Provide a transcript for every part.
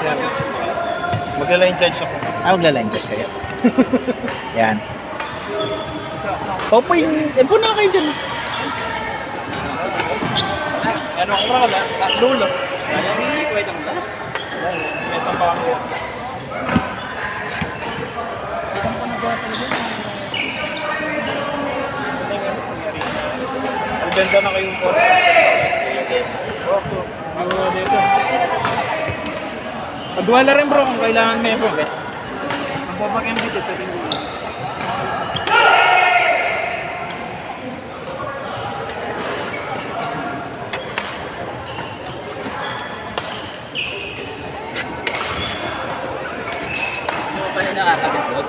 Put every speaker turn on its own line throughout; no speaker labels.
sir. Magla-line charge ako.
Magla-line test kayo. Yan. Popoy, po na kayo dyan.
Ano ko ba? Lulo. Hindi ko itong taas. Ito pa ako. Albenda na kayong po. Oo, dito. Pagwala rin bro kung kailangan may bro. Ang babagyan dito sa tingin.
Kasi nakakabit doon.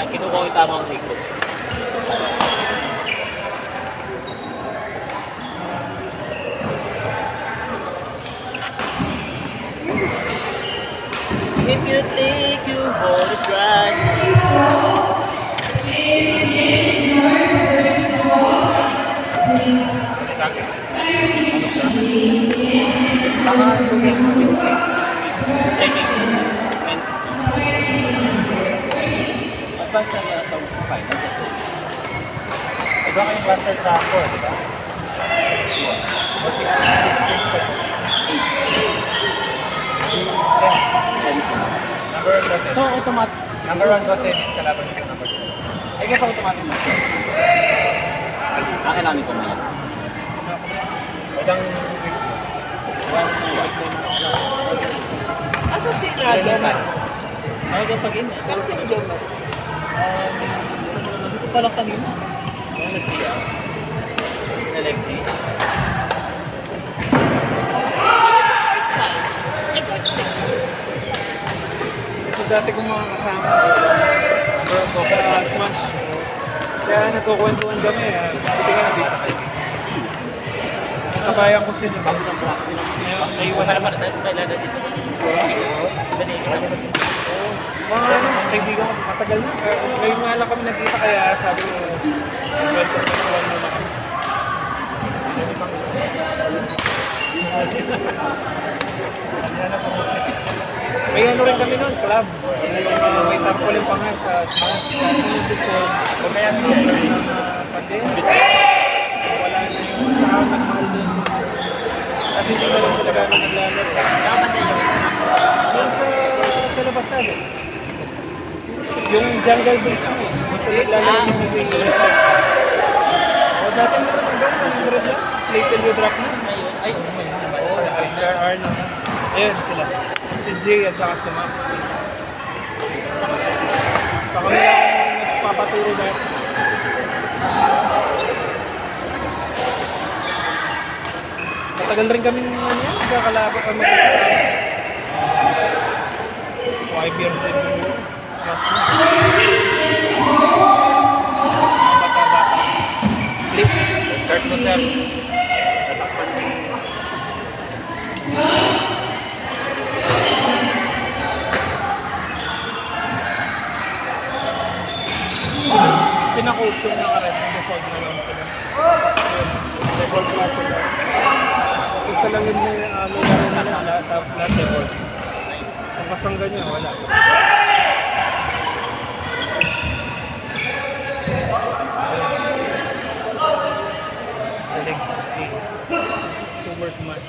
Kinukuha ko yung tamang higop. If you think you hold it right. Advance na ito ang finance ito. Iba kayong master sa ako, di ba? O 16. Number 1 so, automatic. Number 1 was tennis, kalaban nito number 2. Ay, kaya pa automatic na. Akin namin ko na yan.
Ilang weeks na?
1, 2.
Asa si Jomar?
Ay, kapag in.
Saan si Jomar?
Dito pa lang kanina. Yung nagsiya. Na Lexi.
Ito dati kong mga kasama. Number ko, smash. Kaya nagkukwentuhan kami. Buti nga dito sa inyo. Sabayan ko sila. Naiwan na naman.
Talaga dito. Dali.
Mga kaibigan ko, matagal na. Ngayon nga lang kami nagkita kaya sabi ko, welcome to the one naman. May ano rin kami noon, club. May tarpaulin pa nga sa Smash. Kaya ng pandemic. Wala na yung tsaka nagmahal din sa kasi hindi na rin sila gano'n naglalaro.
Nakabanda yun.
Yung sa kalabas natin. Yung jungle base na eh. Yung sa naglalaro mo sa sila. O dati mo naman doon, 100 lang. Late till you drop na.
Ay,
Oo, RR na. Ayun sila. Si Jay at saka si Mac. Sa kanila akong nagpapaturo dahil. Matagal rin kami nagkakalabo kami sa 5 years din siguro. Smash na. Bata-bata. Flip. Start mo sir. Tatakpan mo. Sinacoach yung nakaret. Default na lang sila. Default class sila. Isa lang yun may laro na lahat. Tapos lahat default. Ang kasangga niya, wala. Galing. Super smash.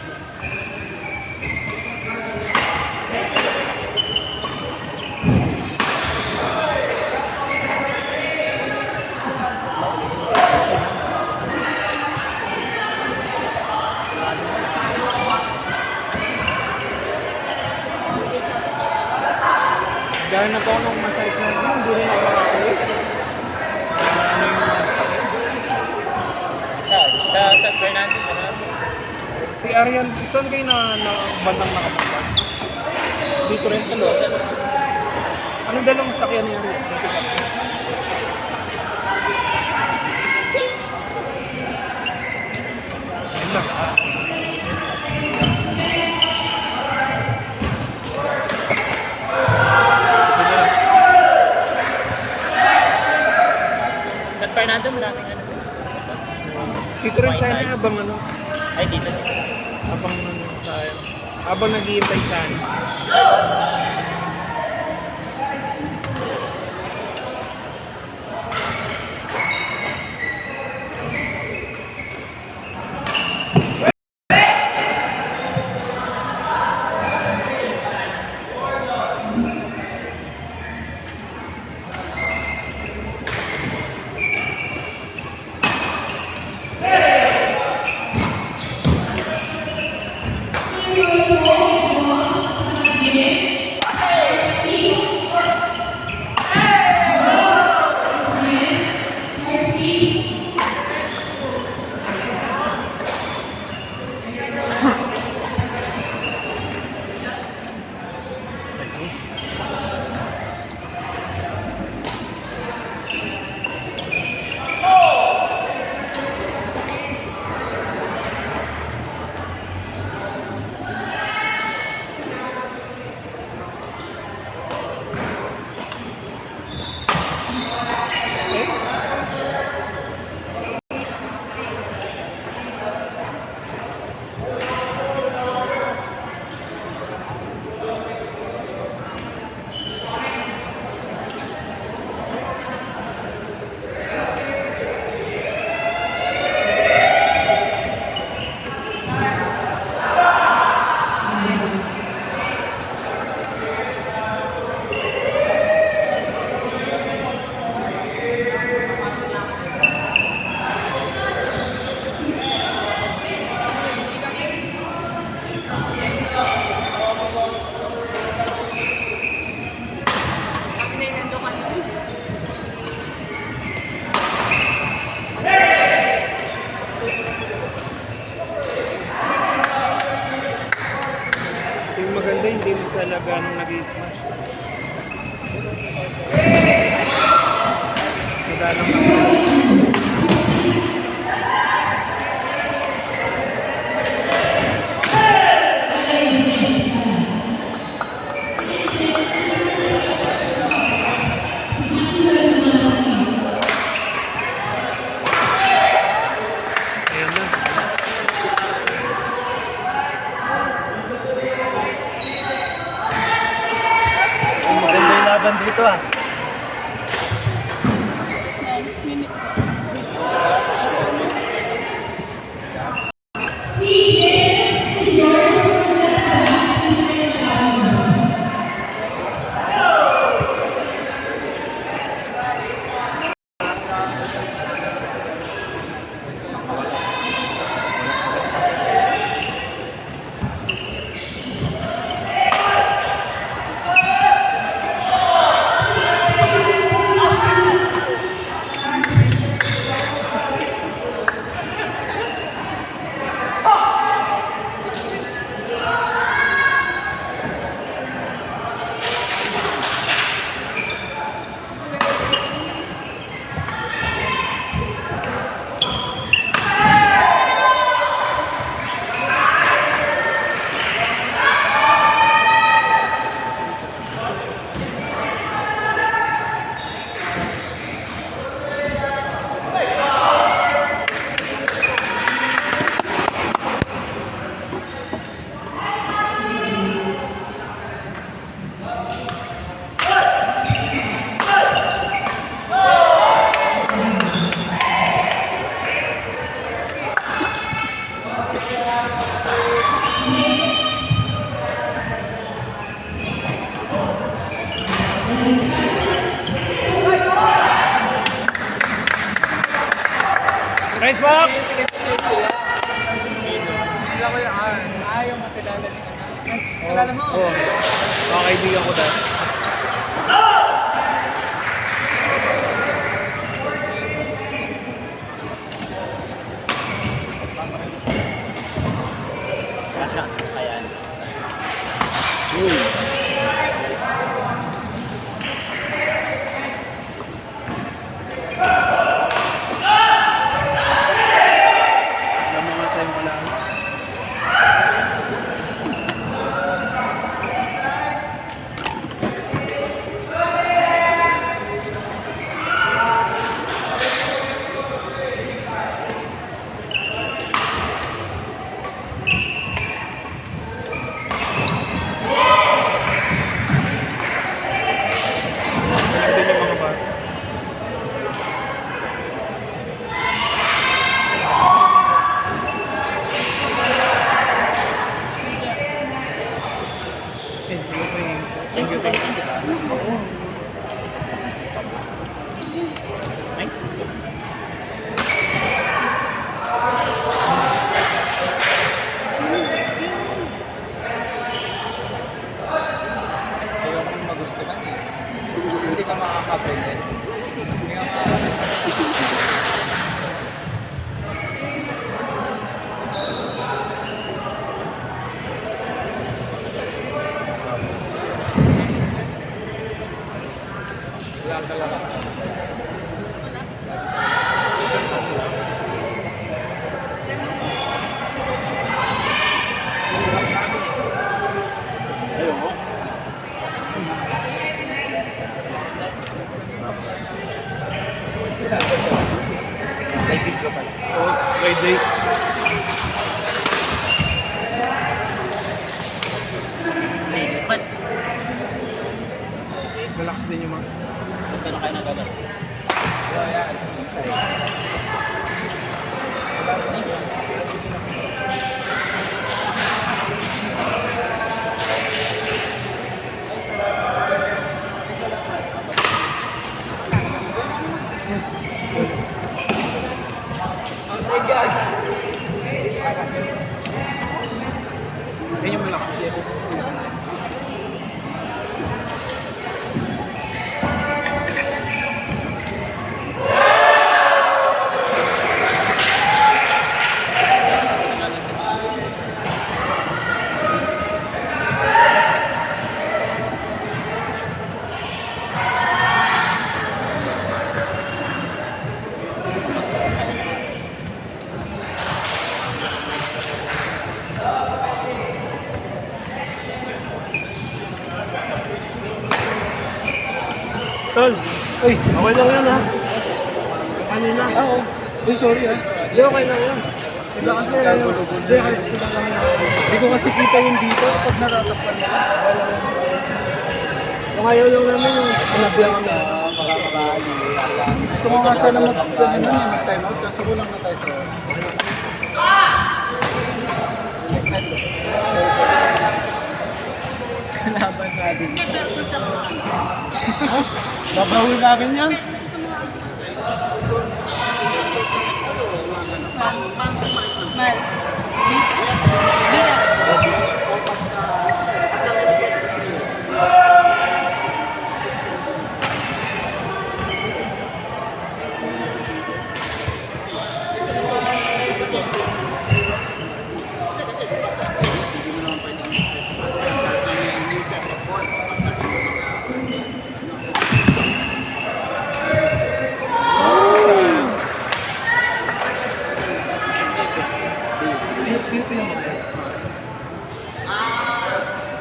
Dahil na po nung masakit na naman, hindi rin ako makakulit. Ano yung masakit?
Sa San Fernando,
Si Arian, saan kayo na bandang nakapunta? Dito rin sa loob. Anong dalawang sakyan ni Arian? Dito ka. Ayun lang.
San Fernando, maraming ano.
Dito rin sa inyo, abang ano?
Ay, dito.
Abang ano sa Habang naghihintay sa ano. Yung maganda, hindi mo sa laganong nag-i-smash. Laganong nag-i-smash. Ayan na.
Maganda yung laban dito ah. Nice walk!
Sila ko yung yung makilala ni ano. Kilala mo?
Oo. Mga kaibigan ko dahil.
Kasya, kaya.
Alam mo nga tayong wala.
Thank you, thank you. Ay?
Ayaw kong magustuhan eh. Hindi ka makakabili. Hindi ka makakabili. Wala talaga.
Ayun mo.
May video pala.
Oh, kay Jake.
Lilipat.
Relax din yung mga.
Punta na kayo ng gagat.
Ayun yung malaki. Tol, uy, okay lang yan ha. Kanina. Oo. Uy, sorry ha. Hindi, okay lang yan. Sila kasi hindi, sila lang yan. Hindi ko kasi kita yung dito pag natatakpan nila. Kung ayaw lang namin yung sinabihan kami. Gusto ko nga sana mag-time out kasi kulang na tayo sa next time. Kalaban natin. Babawin namin yan.
Mal. Mira.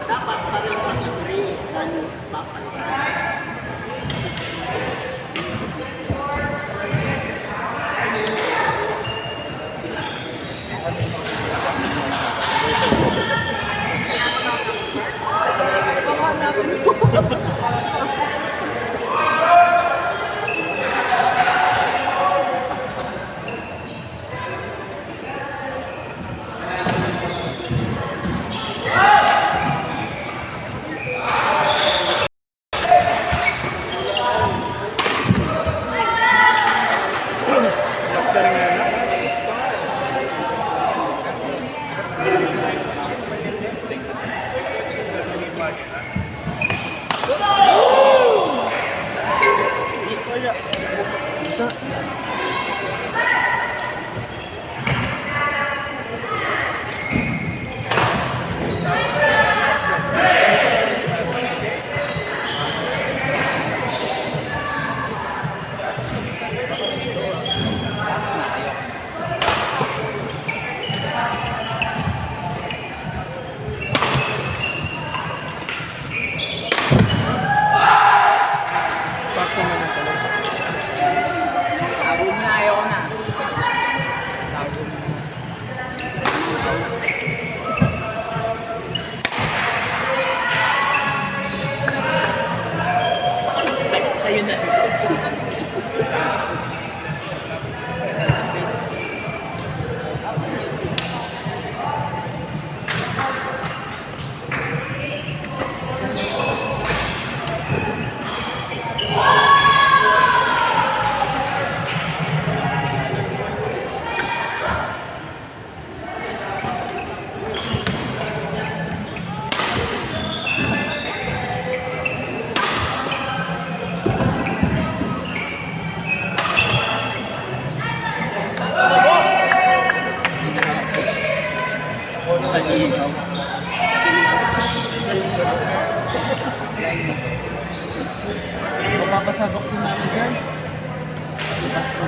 Dapat pareho ang agree na papalitan.
Relax na rin yan ha.
papasabok si Mami Girl. Basta.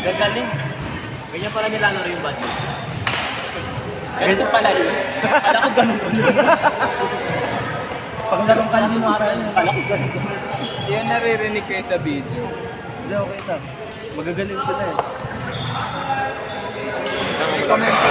Gagaling. Ganyan pala nilalaro yung budget. Ganito pala yun. Kala ko ganun.
Pag larong ka din mara yun, kala ko ganun.
Yan naririnig kayo sa video.
Hindi, okay lang. Magagaling sila eh.
I-comment ko.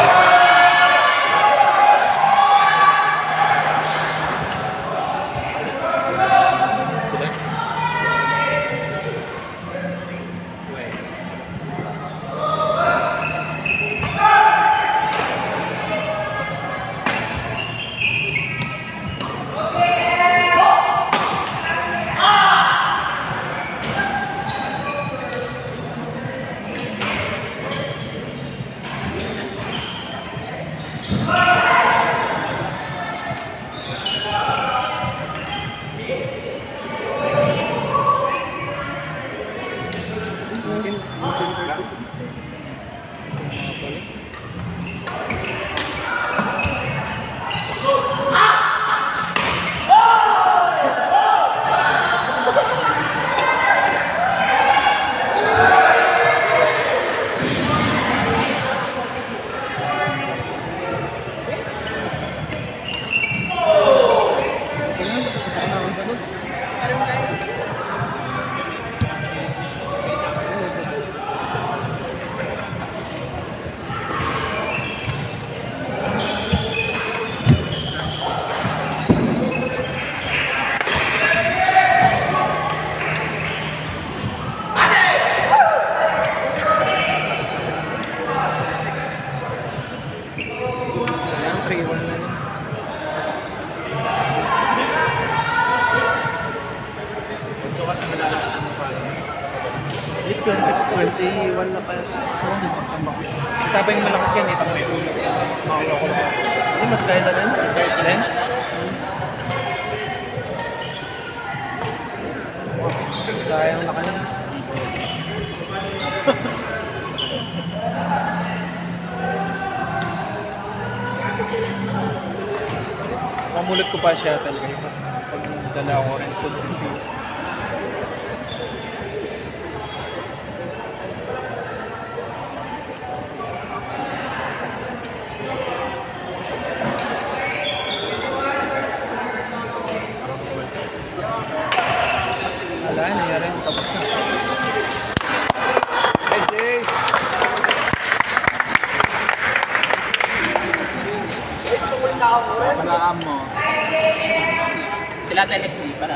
Ayan, 3-1 na yun.
Late 21 na pa yun.
Kita pa yung malakas ganito pa yung ulo. Makuloko na.
Hindi, mas kaya na rin.
Then, sayang na kanina. Mamulot ko pa siya talaga yun. Pag dala ako rin estudyante. Wala, nangyari yung tapos na. Nice day!
Palaan mo. Sila NFC, para.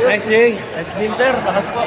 Nice day!
Nice game, sir. Lakas po.